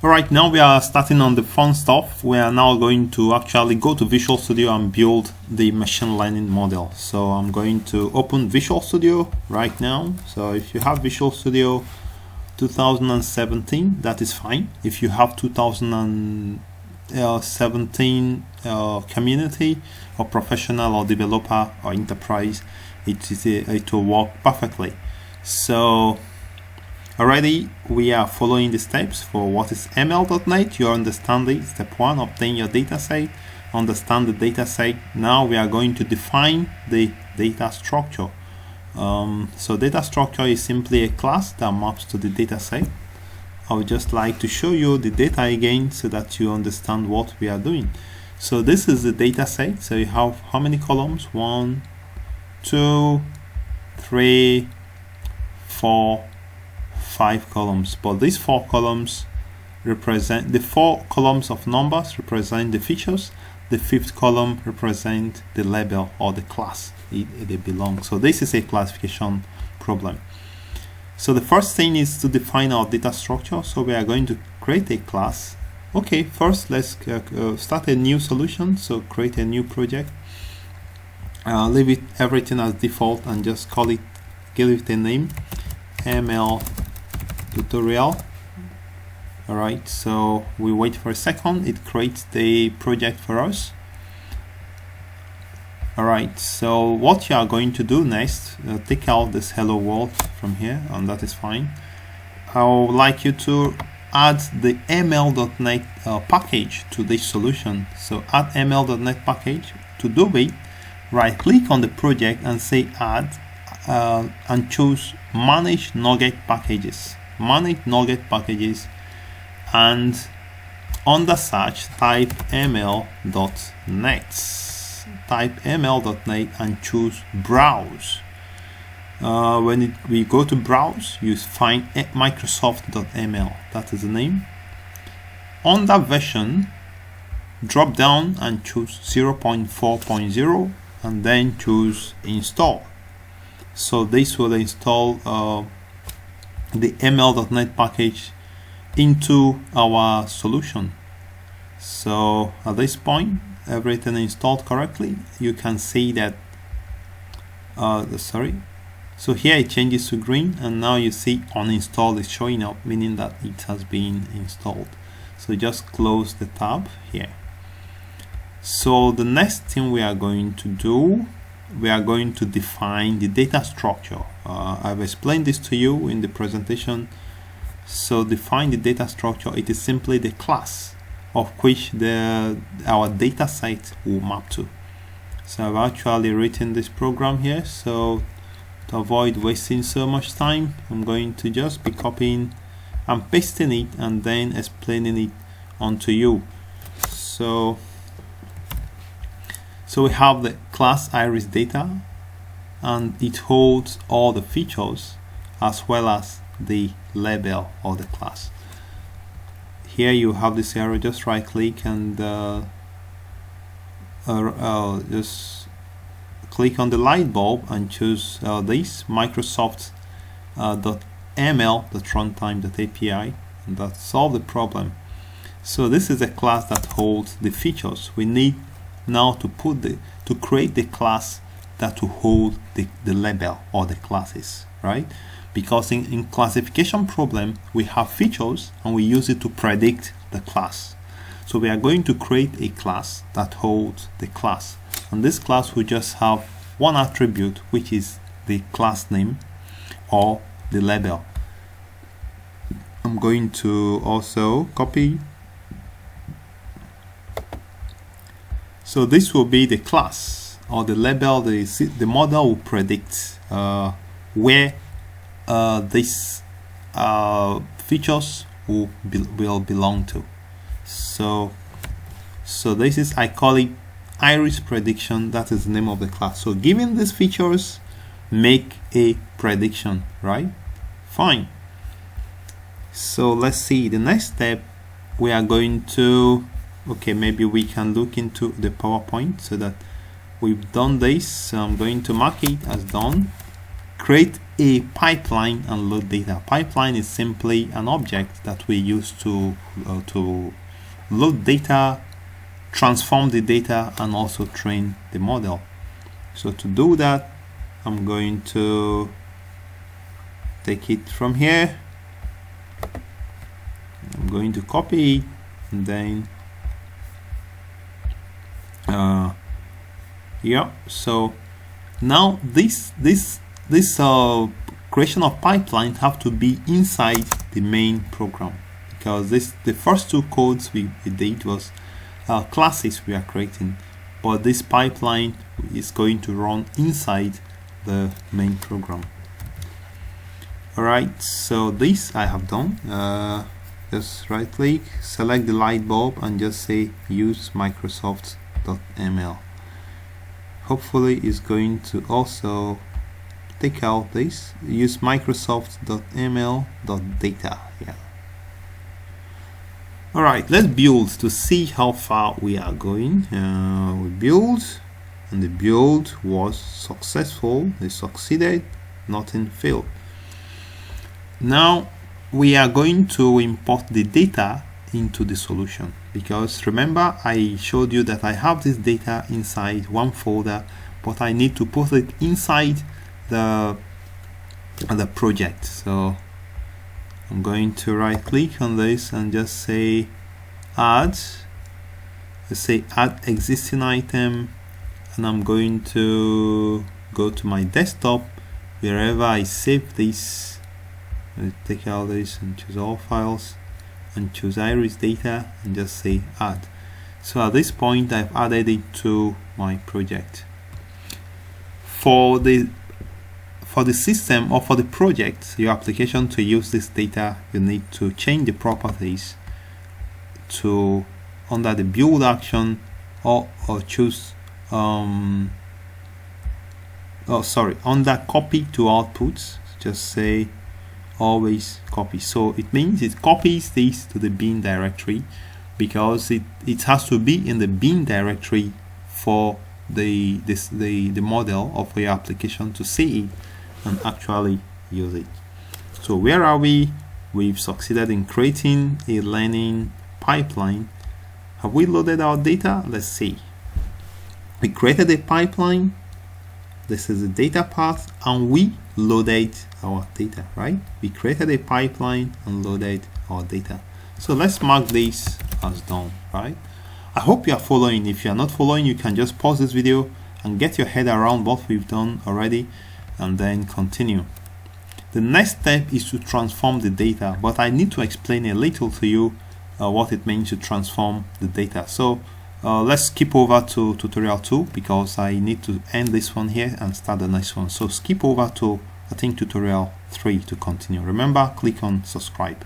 Alright, now we are starting on the fun stuff. We are now going to actually go to Visual Studio and build the machine learning model. So I'm going to open Visual Studio right now. So if you have Visual Studio 2017, that is fine. If you have 2017 community or professional or developer or enterprise, it will work perfectly. So already we are following the steps for what is Ml.NET. You understand it. Step 1, obtain your dataset, understand the dataset. Now we are going to define the data structure. So data structure is simply a class that maps to the dataset. I would just like to show you the data again so that you understand what we are doing. So this is the dataset. So you have how many columns? 1, 2, 3, 4, 5 columns, but these 4 columns represent the 4 columns of numbers represent the features. The 5th column represent the label or the class they belong. So this is a classification problem. So the first thing is to define our data structure. So we are going to create a class. Okay, first let's start a new solution. So create a new project. Leave it everything as default and just give it a name, ML tutorial. Alright, so we wait for a second. It creates the project for us. Alright, so what you are going to do next, take out this hello world from here, and that is fine. I would like you to add the Ml.NET package to this solution. So add Ml.NET package. To do it, right click on the project and say add and choose manage NuGet packages. Manage NuGet packages, and under search type ml.net and choose browse. When we go to browse, you find microsoft.ml. that is the name. On that version, drop down and choose 0.4.0 and then choose install. So this will install the Ml.NET package into our solution. So at this point, everything installed correctly. You can see that so here it changes to green, and now you see uninstall is showing up, meaning that it has been installed. So just close the tab here. So the next thing we are going to do, we are going to define the data structure. I've explained this to you in the presentation. So define the data structure. It is simply the class of which our data set will map to. So I've actually written this program here. So to avoid wasting so much time, I'm going to just be copying and pasting it and then explaining it onto you. So we have the class iris data, and it holds all the features as well as the label of the class. Here you have this arrow, just right click and just click on the light bulb and choose this Microsoft.ml.runtime.api, and that solves the problem. So this is a class that holds the features. We need now to create the class that will hold the label or the classes, right? Because in classification problem we have features and we use it to predict the class. So we are going to create a class that holds the class, and this class will just have one attribute, which is the class name or the label. I'm going to also copy. So this will be the class or the label. The model will predict where these features will belong to. So this is, I call it iris prediction. That is the name of the class. So given these features, make a prediction, right? Fine. So let's see the next step. We are going to, okay, maybe we can look into the PowerPoint so that we've done this. So I'm going to mark it as done. create a pipeline and load data. Pipeline is simply an object that we use to load data, transform the data, and also train the model. So to do that, I'm going to take it from here. I'm going to copy it, and then yeah. So now this creation of pipeline have to be inside the main program, because the first two codes we did was classes we are creating, but this pipeline is going to run inside the main program. Alright, so this I have done. Just right click, select the light bulb, and just say use Microsoft.ml. Hopefully it's going to also take out this, use Microsoft.ml.data. Yeah. Alright, let's build to see how far we are going. We build, and the build was successful. They succeeded, nothing failed. Now we are going to import the data into the solution, because remember I showed you that I have this data inside one folder, but I need to put it inside the project. So I'm going to right click on this and just say add. Let's say add existing item, and I'm going to go to my desktop wherever I save this. I'll take out this and choose all files and choose iris data and just say add. So at this point I've added it to my project. For the system or for the project, your application, to use this data, you need to change the properties to under the build action, or choose under copy to outputs, just say always copy. So it means it copies this to the bin directory, because it has to be in the bin directory for the model of your application to see it and actually use it. So where are we? We've succeeded in creating a learning pipeline. Have we loaded our data? Let's see. We created a pipeline. This is the data path, and we loaded our data, right? We created a pipeline and loaded our data. So let's mark this as done, right? I hope you are following. If you are not following, you can just pause this video and get your head around what we've done already, and then continue. The next step is to transform the data, but I need to explain a little to you what it means to transform the data. So let's skip over to tutorial 2, because I need to end this one here and start the next one. So skip over to, I think, tutorial 3 to continue. Remember, click on subscribe.